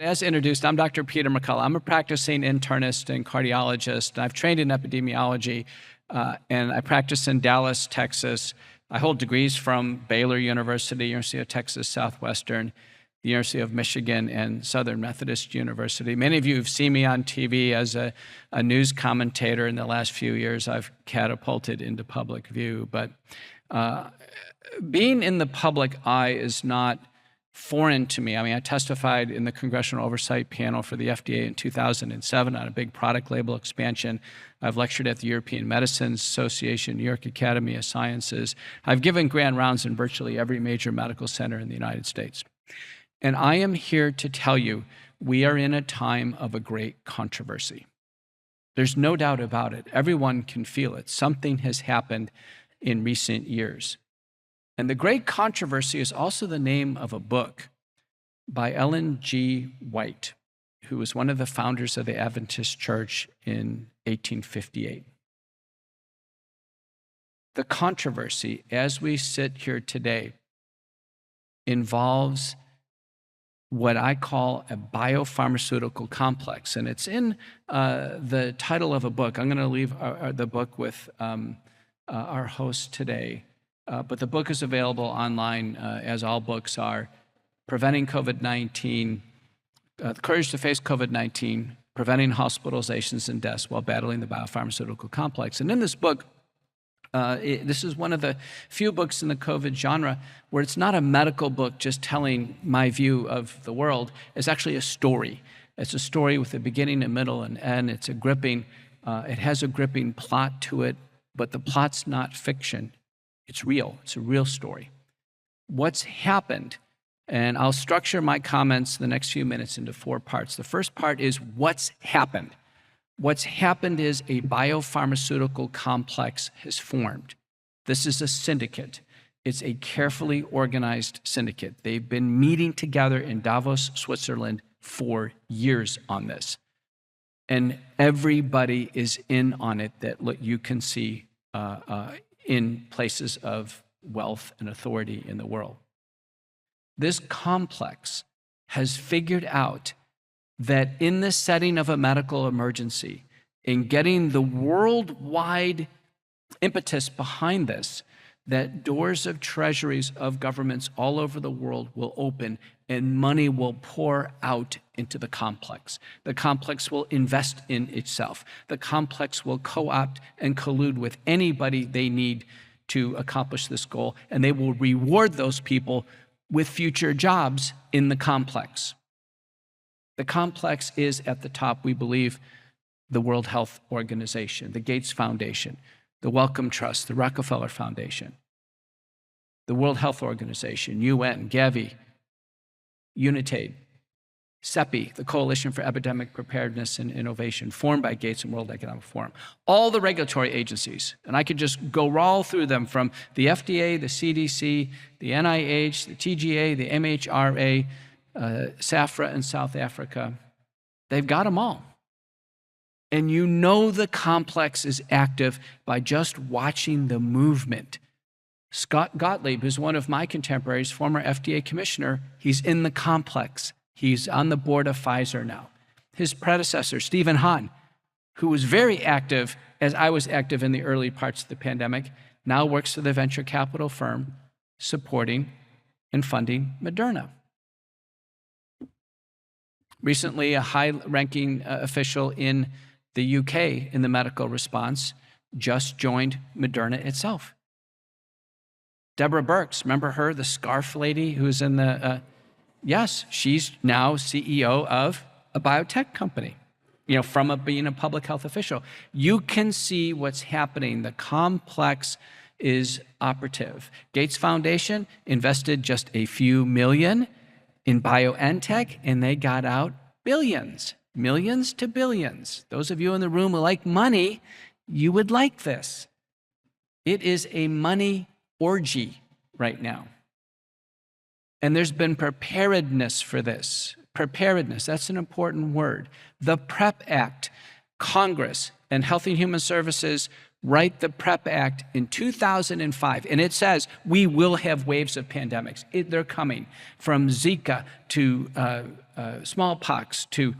As introduced, I'm Dr. Peter McCullough. I'm a practicing internist and cardiologist. I've trained in epidemiology, and I practice in Dallas, Texas. I hold degrees from Baylor University, University of Texas Southwestern, the University of Michigan, and Southern Methodist University. Many of you have seen me on TV as a news commentator. In the last few years, I've catapulted into public view. But being in the public eye is not foreign to me. I mean, I testified in the Congressional Oversight Panel for the FDA in 2007 on a big product label expansion. I've lectured at the European Medicines Association, New York Academy of Sciences. I've given grand rounds in virtually every major medical center in the United States. And I am here to tell you, we are in a time of a great controversy. There's no doubt about it. Everyone can feel it. Something has happened in recent years. And the great controversy is also the name of a book by Ellen G. White, who was one of the founders of the Adventist Church in 1858. The controversy, as we sit here today, involves what I call a biopharmaceutical complex. And it's in the title of a book. I'm going to leave the book with our host today. But the book is available online, as all books are. Preventing COVID-19, The Courage to Face COVID-19, Preventing Hospitalizations and Deaths While Battling the Biopharmaceutical Complex. And in this book, this is one of the few books in the COVID genre where it's not a medical book just telling my view of the world. It's actually a story. It's a story with a beginning, a middle, and end. It's a gripping, it has a gripping plot to it, but the plot's not fiction. It's real. It's a real story. What's happened, and I'll structure my comments the next few minutes into 4 parts. The first part is what's happened. What's happened is a biopharmaceutical complex has formed. This is a syndicate. It's a carefully organized syndicate. They've been meeting together in Davos, Switzerland for years on this. And everybody is in on it that you can see in places of wealth and authority in the world. This complex has figured out that in the setting of a medical emergency, in getting the worldwide impetus behind this, that doors of treasuries of governments all over the world will open and money will pour out into the complex. The complex will invest in itself. The complex will co-opt and collude with anybody they need to accomplish this goal, and they will reward those people with future jobs in the complex. The complex is at the top, we believe, the World Health Organization, the Gates Foundation, the Wellcome Trust, the Rockefeller Foundation, the World Health Organization, UN, Gavi, UNITAID, CEPI, the Coalition for Epidemic Preparedness and Innovation, formed by Gates and World Economic Forum. All the regulatory agencies, and I could just go all through them from the FDA, the CDC, the NIH, the TGA, the MHRA, SAFRA in South Africa, they've got them all. And you know the complex is active by just watching the movement. Scott Gottlieb is one of my contemporaries, former FDA commissioner. He's in the complex. He's on the board of Pfizer now. His predecessor, Stephen Hahn, who was very active as I was active in the early parts of the pandemic, now works for the venture capital firm supporting and funding Moderna. Recently, a high-ranking official in the UK in the medical response just joined Moderna itself. Deborah Birx, remember her, the scarf lady who's in the, yes, she's now CEO of a biotech company, from being a public health official. You can see what's happening. The complex is operative. Gates Foundation invested just a few million in BioNTech, and they got out billions, millions to billions. Those of you in the room who like money, you would like this. It is a money orgy right now. And there's been preparedness for this. Preparedness, that's an important word. The PrEP Act, Congress, and Health and Human Services write the PrEP Act in 2005, and it says we will have waves of pandemics. They're coming, from Zika to smallpox to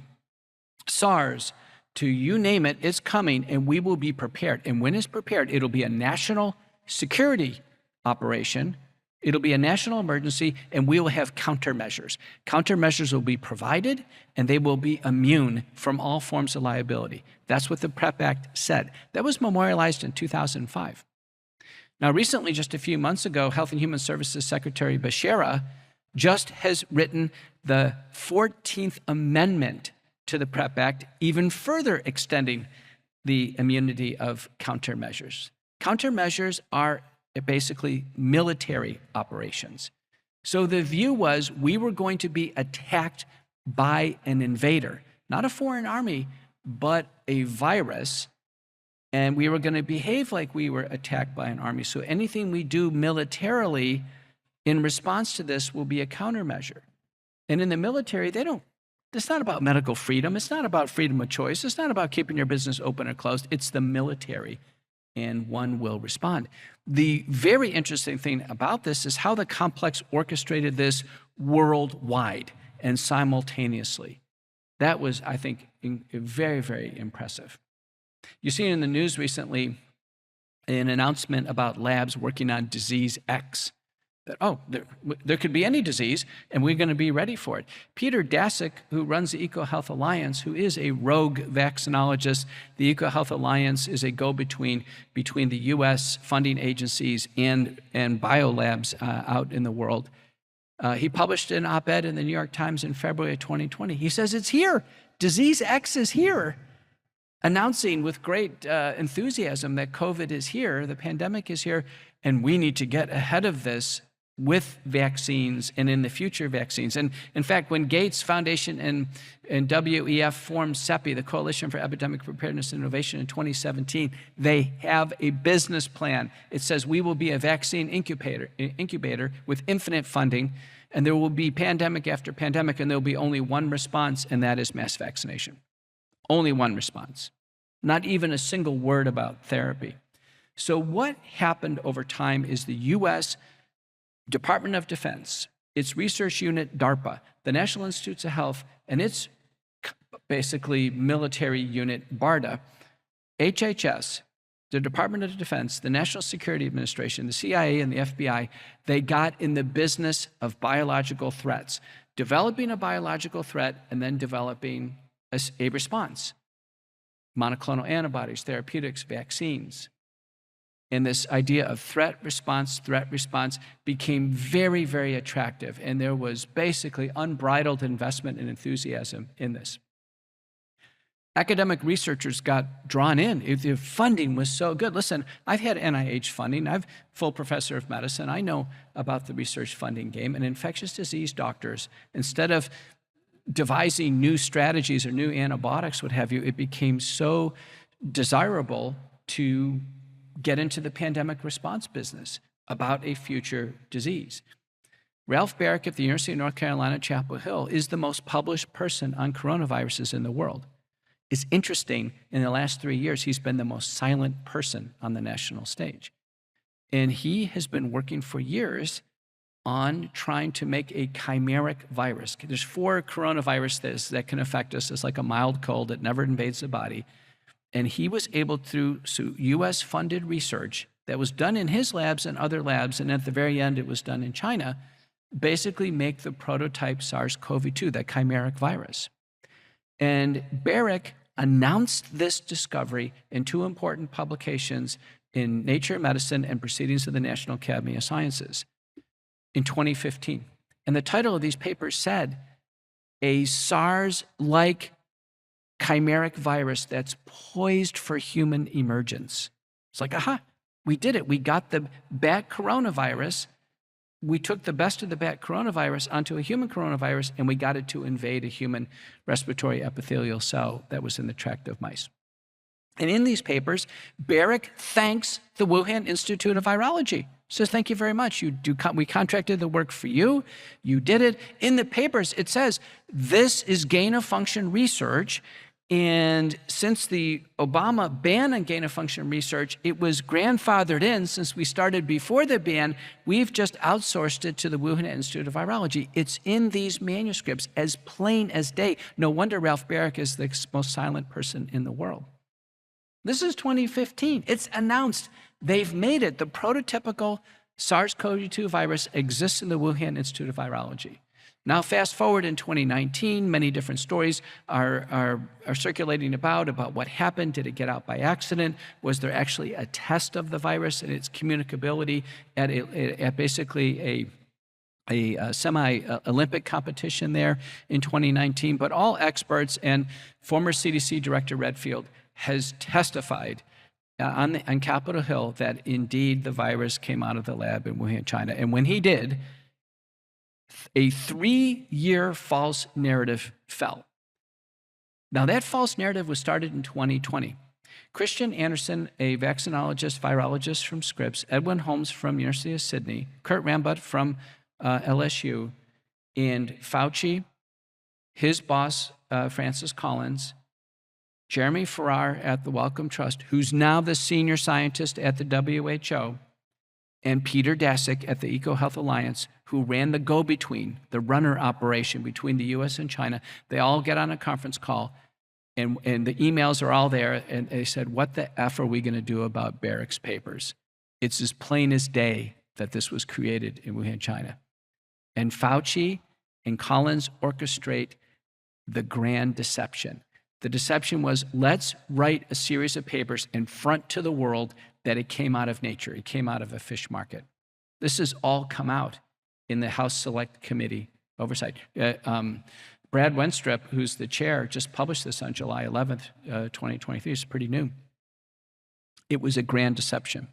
SARS to you name it, it's coming, and we will be prepared. And when it's prepared, it'll be a national security operation. It'll be a national emergency, and we will have countermeasures. Countermeasures will be provided, and they will be immune from all forms of liability. That's what the PrEP Act said. That was memorialized in 2005. Now, recently, just a few months ago, Health and Human Services Secretary Becerra just has written the 14th Amendment to the PrEP Act, even further extending the immunity of countermeasures. Countermeasures are basically military operations. So the view was we were going to be attacked by an invader, not a foreign army, but a virus, and we were going to behave like we were attacked by an army. So anything we do militarily in response to this will be a countermeasure. And in the military, it's not about medical freedom. It's not about freedom of choice. It's not about keeping your business open or closed. It's the military, and one will respond. The very interesting thing about this is how the complex orchestrated this worldwide and simultaneously. That was, I think, very, very impressive. You've seen in the news recently an announcement about labs working on disease X. That, there could be any disease, and we're going to be ready for it. Peter Daszak, who runs the EcoHealth Alliance, who is a rogue vaccinologist, the EcoHealth Alliance is a go-between between the U.S. funding agencies and biolabs out in the world. He published an op-ed in the New York Times in February of 2020. He says, it's here. Disease X is here. Announcing with great enthusiasm that COVID is here, the pandemic is here, and we need to get ahead of this with vaccines and in the future vaccines. And in fact, when Gates Foundation and WEF formed CEPI, the Coalition for Epidemic Preparedness and Innovation in 2017, they have a business plan. It says we will be a vaccine incubator with infinite funding, and there will be pandemic after pandemic, and there will be only one response, and that is mass vaccination. Only one response. Not even a single word about therapy. So what happened over time is the U.S. Department of Defense, its research unit, DARPA, the National Institutes of Health, and its basically military unit, BARDA, HHS, the Department of Defense, the National Security Administration, the CIA, and the FBI, they got in the business of biological threats, developing a biological threat and then developing a response. Monoclonal antibodies, therapeutics, vaccines. And this idea of threat response became very, very attractive. And there was basically unbridled investment and enthusiasm in this. Academic researchers got drawn in. The funding was so good. Listen, I've had NIH funding. I'm full professor of medicine. I know about the research funding game. And infectious disease doctors, instead of devising new strategies or new antibiotics, what have you, it became so desirable to get into the pandemic response business about a future disease. Ralph Baric at the University of North Carolina, Chapel Hill, is the most published person on coronaviruses in the world. It's interesting, in the last 3 years, he's been the most silent person on the national stage. And he has been working for years on trying to make a chimeric virus. There's 4 coronaviruses that can affect us. It's like a mild cold that never invades the body. And he was able, through US-funded research that was done in his labs and other labs, and at the very end it was done in China, basically make the prototype SARS-CoV-2, that chimeric virus. And Baric announced this discovery in 2 important publications in Nature Medicine and Proceedings of the National Academy of Sciences in 2015. And the title of these papers said, a SARS-like chimeric virus that's poised for human emergence. It's like, aha, we did it. We got the bat coronavirus. We took the best of the bat coronavirus onto a human coronavirus, and we got it to invade a human respiratory epithelial cell that was in the tract of mice. And in these papers, Baric thanks the Wuhan Institute of Virology. Says, thank you very much. We contracted the work for you. You did it. In the papers, it says, this is gain-of-function research, And since the Obama ban on gain-of-function research, it was grandfathered in. Since we started before the ban, we've just outsourced it to the Wuhan Institute of Virology. It's in these manuscripts as plain as day. No wonder Ralph Baric is the most silent person in the world. This is 2015. It's announced. They've made it. The prototypical SARS-CoV-2 virus exists in the Wuhan Institute of Virology. Now, fast forward in 2019, many different stories are circulating about what happened. Did it get out by accident? Was there actually a test of the virus and its communicability at basically a semi-Olympic competition there in 2019? But all experts and former CDC Director Redfield has testified on Capitol Hill that indeed the virus came out of the lab in Wuhan, China. And when he did, a 3-year false narrative fell. Now, that false narrative was started in 2020. Christian Anderson, a vaccinologist, virologist from Scripps, Edwin Holmes from University of Sydney, Kurt Rambut from LSU, and Fauci, his boss, Francis Collins, Jeremy Farrar at the Wellcome Trust, who's now the senior scientist at the WHO, and Peter Daszak at the EcoHealth Alliance, who ran the go-between, the runner operation between the US and China. They all get on a conference call, and the emails are all there, and they said, what the F are we gonna do about Barrick's papers? It's as plain as day that this was created in Wuhan, China. And Fauci and Collins orchestrate the grand deception. The deception was, let's write a series of papers and front to the world that it came out of nature. It came out of a fish market. This has all come out in the House Select Committee oversight. Brad Wenstrup, who's the chair, just published this on July 11th, 2023. It's pretty new. It was a grand deception.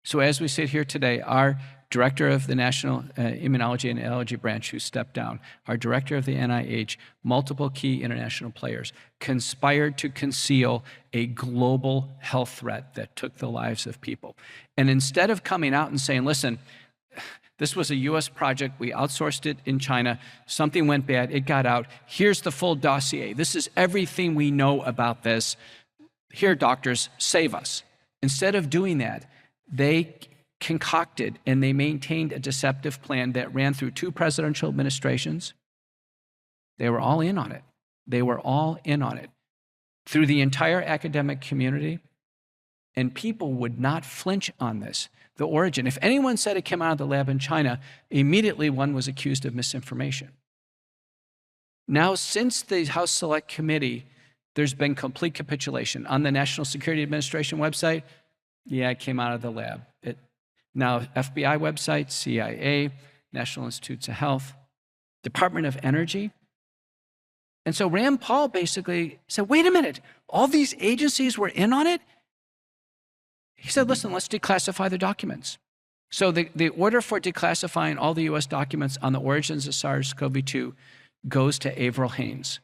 So as we sit here today, our director of the National Immunology and Allergy Branch, who stepped down, our director of the NIH, multiple key international players, conspired to conceal a global health threat that took the lives of people. And instead of coming out and saying, listen, this was a US project, we outsourced it in China, something went bad, it got out, here's the full dossier, this is everything we know about this, here doctors, save us. Instead of doing that, they concocted and they maintained a deceptive plan that ran through 2 presidential administrations. They were all in on it. They were all in on it. Through the entire academic community, and people would not flinch on this. The origin, if anyone said it came out of the lab in China, immediately one was accused of misinformation. Now, since the House Select Committee, there's been complete capitulation. On the National Security Administration website, yeah, it came out of the lab. Now, FBI website, CIA, National Institutes of Health, Department of Energy. And so Rand Paul basically said, wait a minute, all these agencies were in on it? He said, listen, let's declassify the documents. So the order for declassifying all the US documents on the origins of SARS-CoV-2 goes to Avril Haines.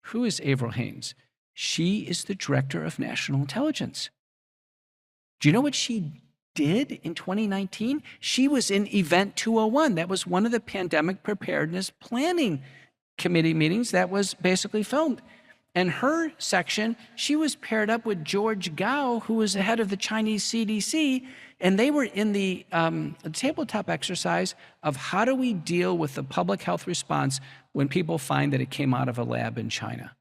Who is Avril Haines? She is the Director of National Intelligence. Do you know what she did in 2019? She was in Event 201. That was one of the pandemic preparedness planning committee meetings that was basically filmed. And her section, she was paired up with George Gao, who was the head of the Chinese CDC, and they were in the tabletop exercise of how do we deal with the public health response when people find that it came out of a lab in China.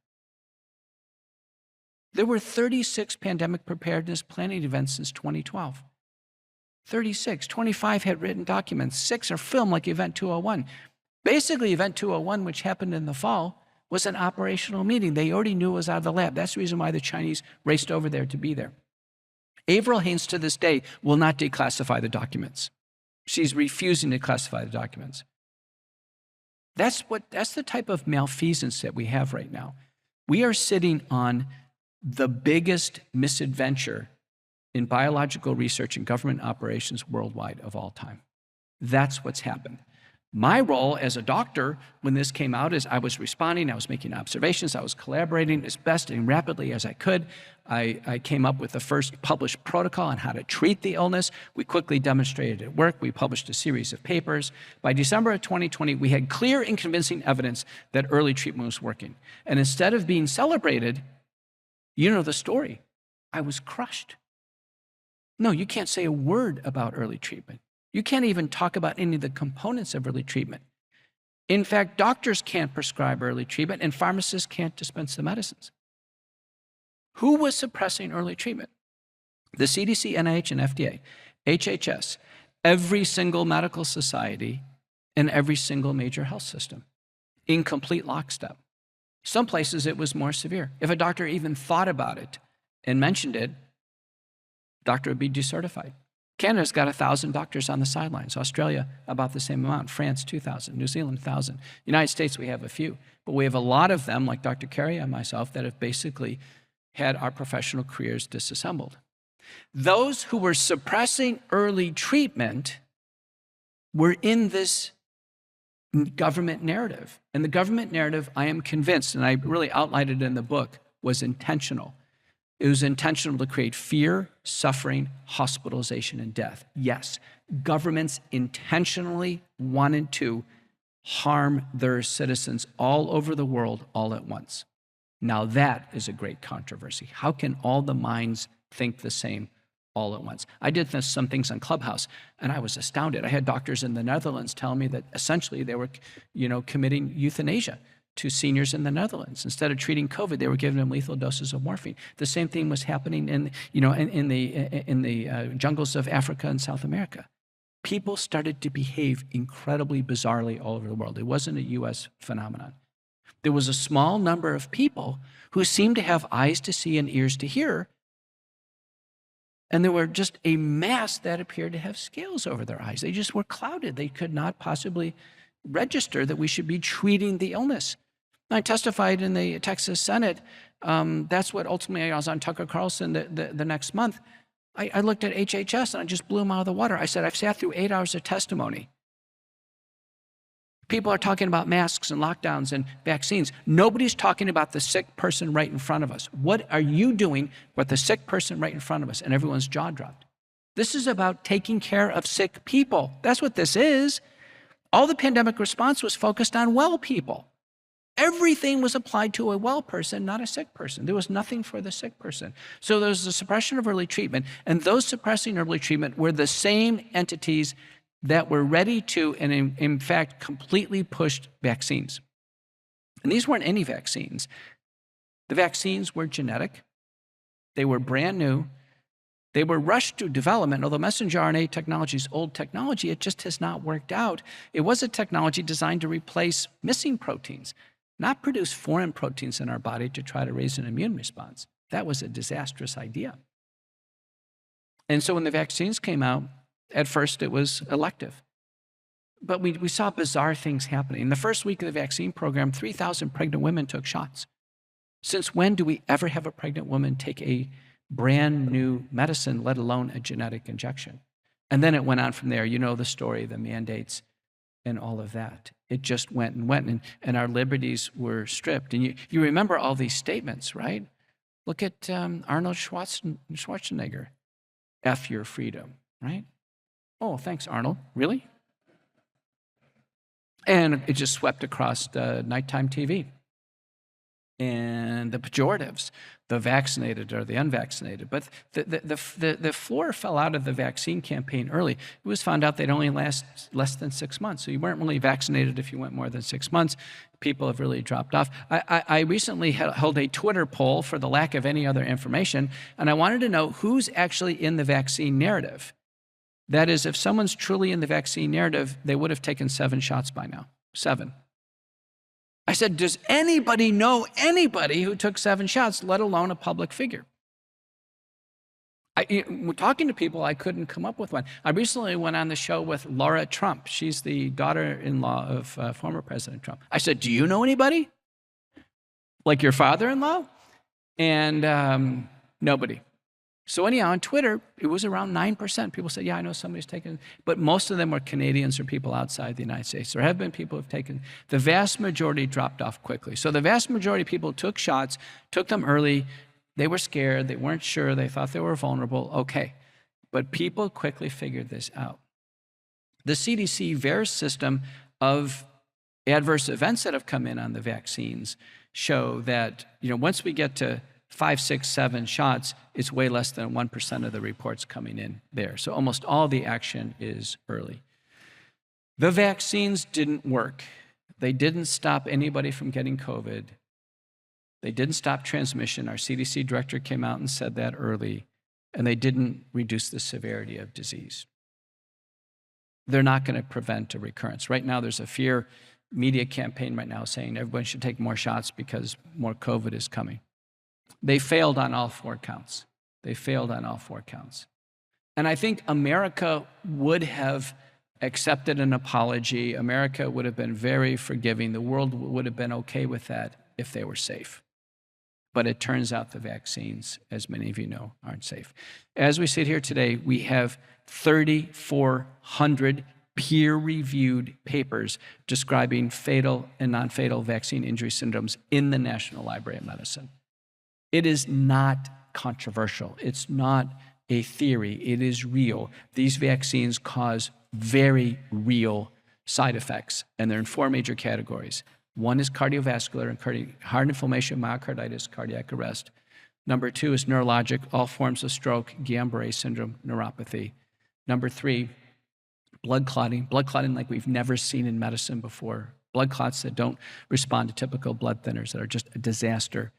There were 36 pandemic preparedness planning events since 2012. 36, 25 had written documents, 6 are filmed like Event 201. Basically, Event 201, which happened in the fall, was an operational meeting. They already knew it was out of the lab. That's the reason why the Chinese raced over there to be there. Avril Haines, to this day, will not declassify the documents. She's refusing to classify the documents. That's the type of malfeasance that we have right now. We are sitting on the biggest misadventure in biological research and government operations worldwide of all time. That's what's happened. My role as a doctor when this came out is I was responding, I was making observations, I was collaborating as best and rapidly as I could. I came up with the first published protocol on how to treat the illness. We quickly demonstrated it worked. We published a series of papers. By December of 2020, we had clear and convincing evidence that early treatment was working. And instead of being celebrated, You know the story. I was crushed. No, you can't say a word about early treatment. You can't even talk about any of the components of early treatment. In fact, doctors can't prescribe early treatment and pharmacists can't dispense the medicines. Who was suppressing early treatment? The CDC, NIH, and FDA, HHS, every single medical society, and every single major health system in complete lockstep. Some places it was more severe. If a doctor even thought about it and mentioned it, doctor would be decertified. Canada's got 1,000 doctors on the sidelines. Australia, about the same amount. France, 2,000. New Zealand, 1,000. United States, we have a few. But we have a lot of them, like Dr. Carey and myself, that have basically had our professional careers disassembled. Those who were suppressing early treatment were in this government narrative. And the government narrative, I am convinced, and I really outlined it in the book, was intentional. It was intentional to create fear, suffering, hospitalization, and death. Yes, governments intentionally wanted to harm their citizens all over the world all at once. Now that is a great controversy. How can all the minds think the same all at once? I did some things on Clubhouse, and I was astounded. I had doctors in the Netherlands tell me that essentially they were, committing euthanasia to seniors in the Netherlands. Instead of treating COVID, they were giving them lethal doses of morphine. The same thing was happening in the jungles of Africa and South America. People started to behave incredibly bizarrely all over the world. It wasn't a U.S. phenomenon. There was a small number of people who seemed to have eyes to see and ears to hear, and there were just a mass that appeared to have scales over their eyes. They just were clouded. They could not possibly register that we should be treating the illness. I testified in the Texas Senate. That's what ultimately, I was on Tucker Carlson the next month. I looked at HHS and I just blew them out of the water. I said, I've sat through 8 hours of testimony. People are talking about masks and lockdowns and vaccines. Nobody's talking about the sick person right in front of us. What are you doing with the sick person right in front of us? And everyone's jaw dropped. This is about taking care of sick people. That's what this is. All the pandemic response was focused on well people. Everything was applied to a well person, not a sick person. There was nothing for the sick person. So there was the suppression of early treatment, and those suppressing early treatment were the same entities that were ready to, and in fact, completely pushed vaccines. And these weren't any vaccines. The vaccines were genetic. They were brand new. They were rushed to development. Although messenger RNA technology is old technology, it just has not worked out. It was a technology designed to replace missing proteins, not produce foreign proteins in our body to try to raise an immune response. That was a disastrous idea. And so when the vaccines came out, at first it was elective. But we saw bizarre things happening. In the first week of the vaccine program, 3,000 pregnant women took shots. Since when do we ever have a pregnant woman take a brand new medicine, let alone a genetic injection? And then it went on from there. You know the story, the mandates and all of that. It just went and went, and our liberties were stripped. And you remember all these statements, right? Look at Arnold Schwarzenegger. F your freedom, right? Oh, thanks, Arnold. Really? And it just swept across nighttime TV. And the pejoratives, the vaccinated or the unvaccinated. But the floor fell out of the vaccine campaign early. It was found out they'd only last less than 6 months. So you weren't really vaccinated if you went more than 6 months. People have really dropped off. I recently held a Twitter poll for the lack of any other information, and I wanted to know who's actually in the vaccine narrative. That is, if someone's truly in the vaccine narrative, they would have taken 7 shots by now. 7. I said, does anybody know anybody who took 7 shots, let alone a public figure? Talking to people, I couldn't come up with one. I recently went on the show with Laura Trump. She's the daughter-in-law of former President Trump. I said, do you know anybody? Like your father-in-law? And nobody. So anyhow, on Twitter, it was around 9%. People said, yeah, I know somebody's taken, but most of them were Canadians or people outside the United States. There have been people who have taken, the vast majority dropped off quickly. So the vast majority of people took shots, took them early. They were scared, they weren't sure, they thought they were vulnerable, okay. But people quickly figured this out. The CDC VAERS system of adverse events that have come in on the vaccines show that, once we get to 5, 6, 7 shots, it's way less than 1% of the reports coming in there. So almost all the action is early. The vaccines didn't work. They didn't stop anybody from getting COVID. They didn't stop transmission. Our CDC director came out and said that early, and they didn't reduce the severity of disease. They're not going to prevent a recurrence. Right now, there's a fear media campaign right now saying everyone should take more shots because more COVID is coming. They failed on all 4 counts. They failed on all 4 counts. And I think America would have accepted an apology. America would have been very forgiving. The world would have been okay with that if they were safe. But it turns out the vaccines, as many of you know, aren't safe. As we sit here today, we have 3,400 peer-reviewed papers describing fatal and non-fatal vaccine injury syndromes in the National Library of Medicine. It is not controversial. It's not a theory. It is real. These vaccines cause very real side effects, and they're in 4 major categories. One is cardiovascular and heart inflammation, myocarditis, cardiac arrest. Number 2 is neurologic, all forms of stroke, Guillain-Barré syndrome, neuropathy. Number 3, blood clotting like we've never seen in medicine before. Blood clots that don't respond to typical blood thinners that are just a disaster.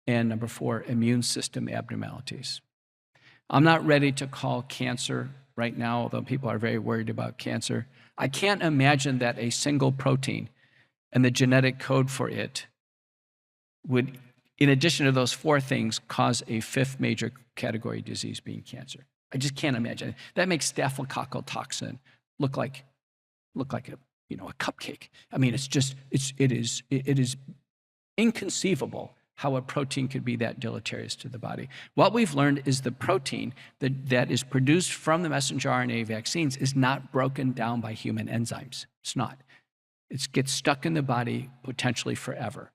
And number 4, immune system abnormalities. I'm not ready to call cancer right now, although people are very worried about cancer. I can't imagine that a single protein and the genetic code for it would, in addition to those 4 things, cause a 5th major category disease being cancer. I just can't imagine it. That makes staphylococcal toxin look like a cupcake. I mean, it is inconceivable how a protein could be that deleterious to the body. What we've learned is the protein that is produced from the messenger RNA vaccines is not broken down by human enzymes. It's not. It gets stuck in the body potentially forever.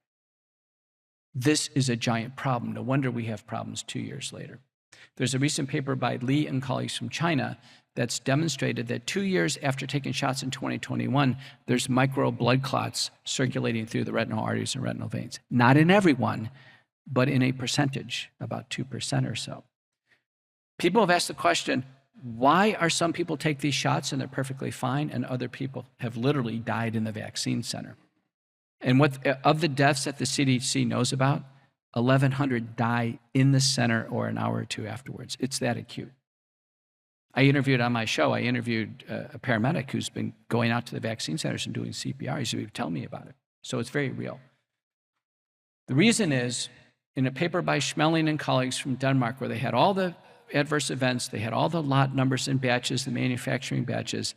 This is a giant problem. No wonder we have problems 2 years later. There's a recent paper by Li and colleagues from China that's demonstrated that 2 years after taking shots in 2021, there's micro blood clots circulating through the retinal arteries and retinal veins. Not in everyone, but in a percentage, about 2% or so. People have asked the question, why are some people take these shots and they're perfectly fine, and other people have literally died in the vaccine center? And of the deaths that the CDC knows about, 1,100 die in the center or an hour or 2 afterwards. It's that acute. I interviewed on my show, a paramedic who's been going out to the vaccine centers and doing CPR. He would tell me about it. So it's very real. The reason is, in a paper by Schmeling and colleagues from Denmark, where they had all the adverse events, they had all the lot numbers and batches, the manufacturing batches,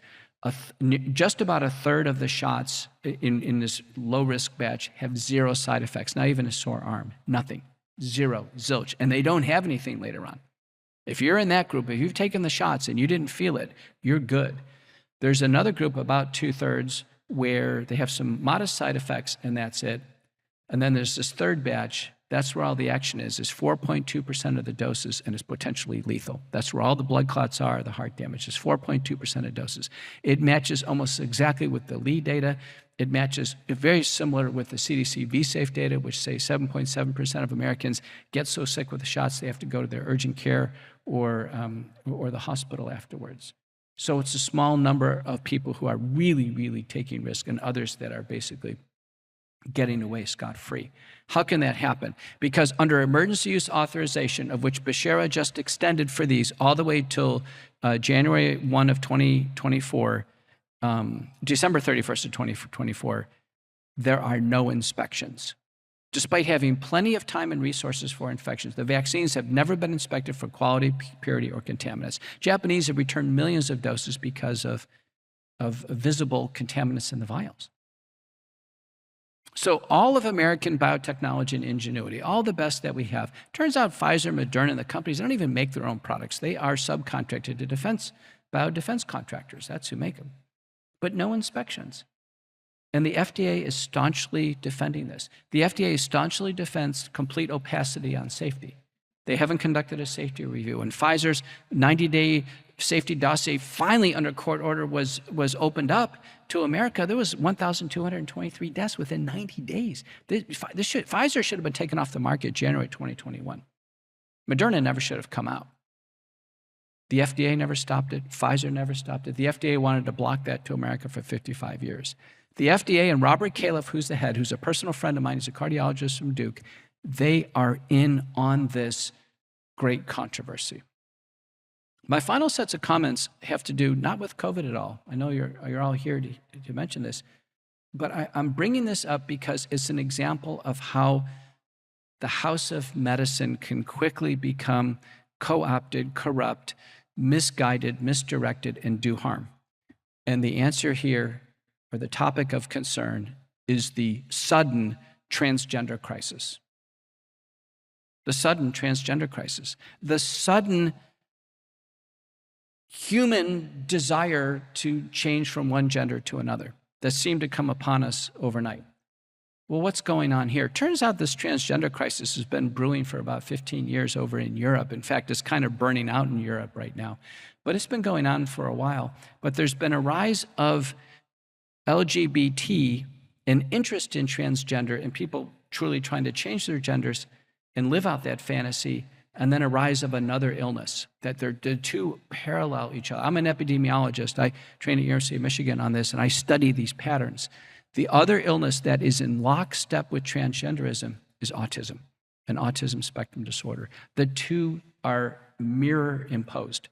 just about a third of the shots in this low-risk batch have 0 side effects, not even a sore arm, nothing, 0, zilch, and they don't have anything later on. If you're in that group, if you've taken the shots and you didn't feel it, you're good. There's another group, about 2/3, where they have some modest side effects, and that's it. And then there's this third batch. That's where all the action is 4.2% of the doses, and it's potentially lethal. That's where all the blood clots are, the heart damage is 4.2% of doses. It matches almost exactly with the Lee data. It matches very similar with the CDC V-Safe data, which say 7.7% of Americans get so sick with the shots they have to go to their urgent care or the hospital afterwards. So it's a small number of people who are really, really taking risk, and others that are basically getting away scot-free. How can that happen? Because under emergency use authorization, of which Becerra just extended for these all the way till January 1 of 2024, December 31st of 2024, there are no inspections. Despite having plenty of time and resources for inspections, the vaccines have never been inspected for quality, purity, or contaminants. Japanese have returned millions of doses because of visible contaminants in the vials. So all of American biotechnology and ingenuity, all the best that we have, turns out Pfizer, Moderna, the companies, they don't even make their own products. They are subcontracted to biodefense contractors. That's who make them. But no inspections. And the FDA is staunchly defending this. The FDA staunchly defends complete opacity on safety. They haven't conducted a safety review. And Pfizer's 90-day safety dossier finally under court order was opened up to America, there was 1,223 deaths within 90 days. Pfizer should have been taken off the market January 2021. Moderna never should have come out. The FDA never stopped it. Pfizer never stopped it. The FDA wanted to block that to America for 55 years. The FDA and Robert Califf, who's the head, who's a personal friend of mine, he's a cardiologist from Duke, they are in on this great controversy. My final sets of comments have to do not with COVID at all. I know you're all here to mention this, but I'm bringing this up because it's an example of how the House of Medicine can quickly become co-opted, corrupt, misguided, misdirected, and do harm. And the answer here, or the topic of concern, is the sudden transgender crisis. The sudden transgender crisis. The sudden human desire to change from one gender to another that seemed to come upon us overnight. Well, what's going on here? Turns out this transgender crisis has been brewing for about 15 years over in Europe. In fact, it's kind of burning out in Europe right now. But it's been going on for a while. But there's been a rise of LGBT and interest in transgender and people truly trying to change their genders and live out that fantasy, and then a rise of another illness, that the two parallel each other. I'm an epidemiologist. I train at University of Michigan on this, and I study these patterns. The other illness that is in lockstep with transgenderism is autism, and autism spectrum disorder. The two are mirror imposed.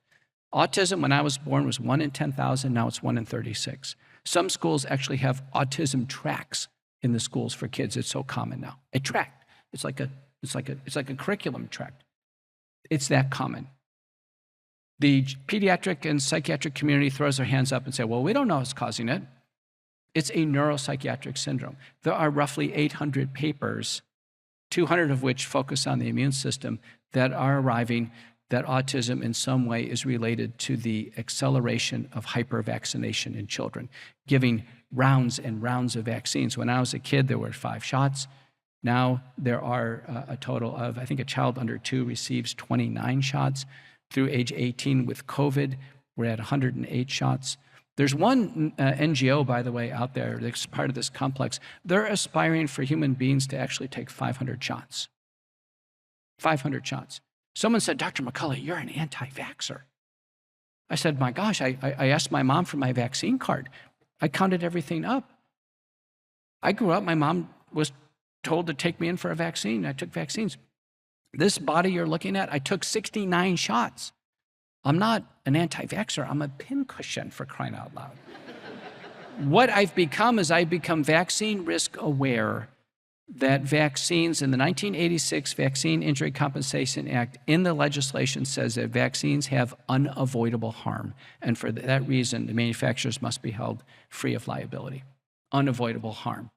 Autism, when I was born, was 1 in 10,000. Now it's 1 in 36. Some schools actually have autism tracks in the schools for kids. It's so common now. A track. It's like a curriculum track. It's that common. The pediatric and psychiatric community throws their hands up and say, well, we don't know what's causing it. It's a neuropsychiatric syndrome. There are roughly 800 papers, 200 of which focus on the immune system, that are arriving that autism in some way is related to the acceleration of hypervaccination in children, giving rounds and rounds of vaccines. When I was a kid, there were 5 shots. Now there are a total of, I think a child under 2 receives 29 shots. Through age 18 with COVID, we're at 108 shots. There's one NGO, by the way, out there that's part of this complex. They're aspiring for human beings to actually take 500 shots. 500 shots. Someone said, Dr. McCullough, you're an anti-vaxxer. I said, my gosh, I asked my mom for my vaccine card. I counted everything up. I grew up, my mom was told to take me in for a vaccine. I took vaccines. This body you're looking at, I took 69 shots. I'm not an anti-vaxxer, I'm a pincushion, for crying out loud. What I've become is I've become vaccine risk aware, that vaccines in the 1986 Vaccine Injury Compensation Act, in the legislation says that vaccines have unavoidable harm. And for that reason, the manufacturers must be held free of liability. Unavoidable harm.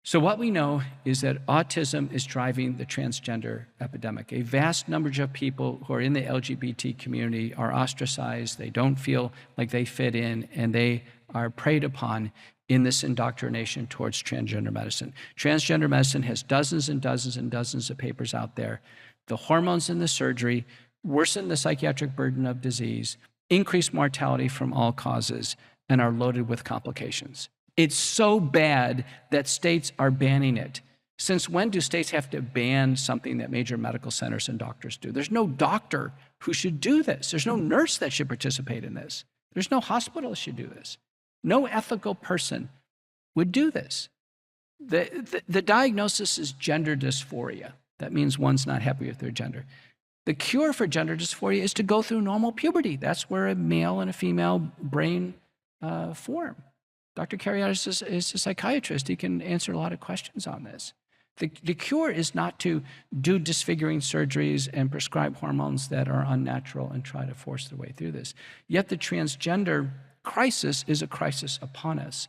So what we know is that autism is driving the transgender epidemic. A vast number of people who are in the LGBT community are ostracized, they don't feel like they fit in, and they are preyed upon in this indoctrination towards transgender medicine. Transgender medicine has dozens and dozens and dozens of papers out there. The hormones in the surgery worsen the psychiatric burden of disease, increase mortality from all causes, and are loaded with complications. It's so bad that states are banning it. Since when do states have to ban something that major medical centers and doctors do? There's no doctor who should do this. There's no nurse that should participate in this. There's no hospital that should do this. No ethical person would do this. The diagnosis is gender dysphoria. That means one's not happy with their gender. The cure for gender dysphoria is to go through normal puberty. That's where a male and a female brain form. Dr. Carriatis is a psychiatrist. He can answer a lot of questions on this. The cure is not to do disfiguring surgeries and prescribe hormones that are unnatural and try to force their way through this. Yet the transgender crisis is a crisis upon us.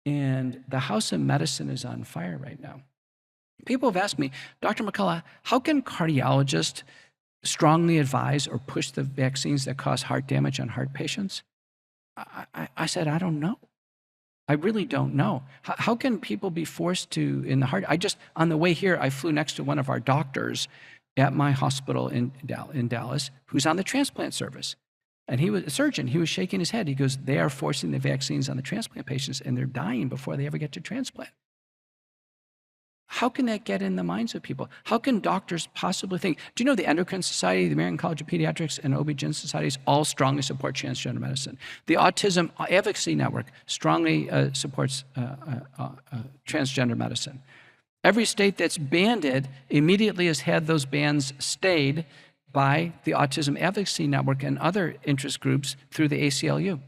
And the House of Medicine is on fire right now. People have asked me, Dr. McCullough, how can cardiologists strongly advise or push the vaccines that cause heart damage on heart patients? I said, I don't know. I really don't know. How can people be forced to, in the heart? On the way here, I flew next to one of our doctors at my hospital in Dallas, who's on the transplant service. And he was a surgeon. He was shaking his head. He goes, they are forcing the vaccines on the transplant patients, and they're dying before they ever get to transplant. How can that get in the minds of people? How can doctors possibly think? Do you know the Endocrine Society, the American College of Pediatrics, and OB-GYN societies all strongly support transgender medicine? The Autism Advocacy Network strongly supports transgender medicine. Every state that's banned it immediately has had those bans stayed by the Autism Advocacy Network and other interest groups through the ACLU.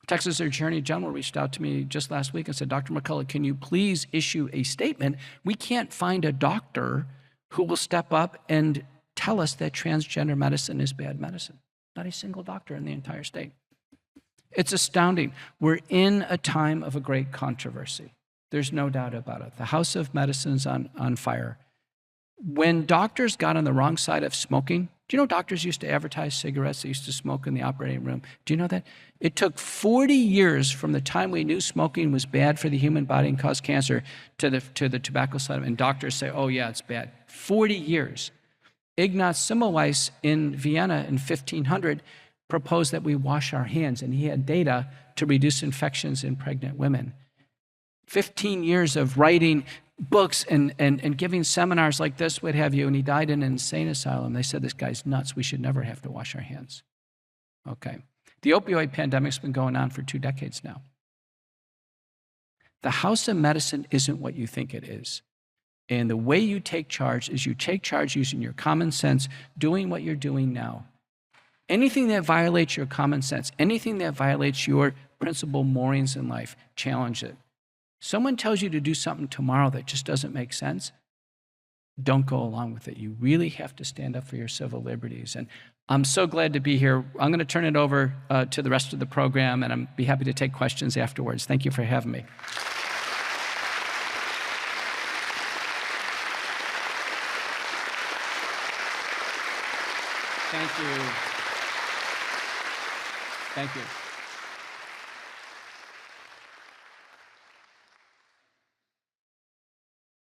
Texas Attorney General reached out to me just last week and said, Dr. McCullough, can you please issue a statement? We can't find a doctor who will step up and tell us that transgender medicine is bad medicine. Not a single doctor in the entire state. It's astounding. We're in a time of a great controversy. There's no doubt about it. The House of Medicine's on fire. When doctors got on the wrong side of smoking, do you know doctors used to advertise cigarettes? They used to smoke in the operating room. Do you know that? It took 40 years from the time we knew smoking was bad for the human body and caused cancer to the tobacco side. And doctors say, oh yeah, it's bad. 40 years. Ignaz Semmelweis in Vienna in 1500 proposed that we wash our hands, and he had data to reduce infections in pregnant women. 15 years of writing books and giving seminars like this, what have you, and he died in an insane asylum. They said, this guy's nuts. We should never have to wash our hands. Okay. The opioid pandemic's been going on for 2 decades now. The House of Medicine isn't what you think it is. And the way you take charge is you take charge using your common sense, doing what you're doing now. Anything that violates your common sense, anything that violates your principal moorings in life, challenge it. Someone tells you to do something tomorrow that just doesn't make sense, don't go along with it. You really have to stand up for your civil liberties. And I'm so glad to be here. I'm going to turn it over to the rest of the program, and I'll be happy to take questions afterwards. Thank you for having me. Thank you. Thank you.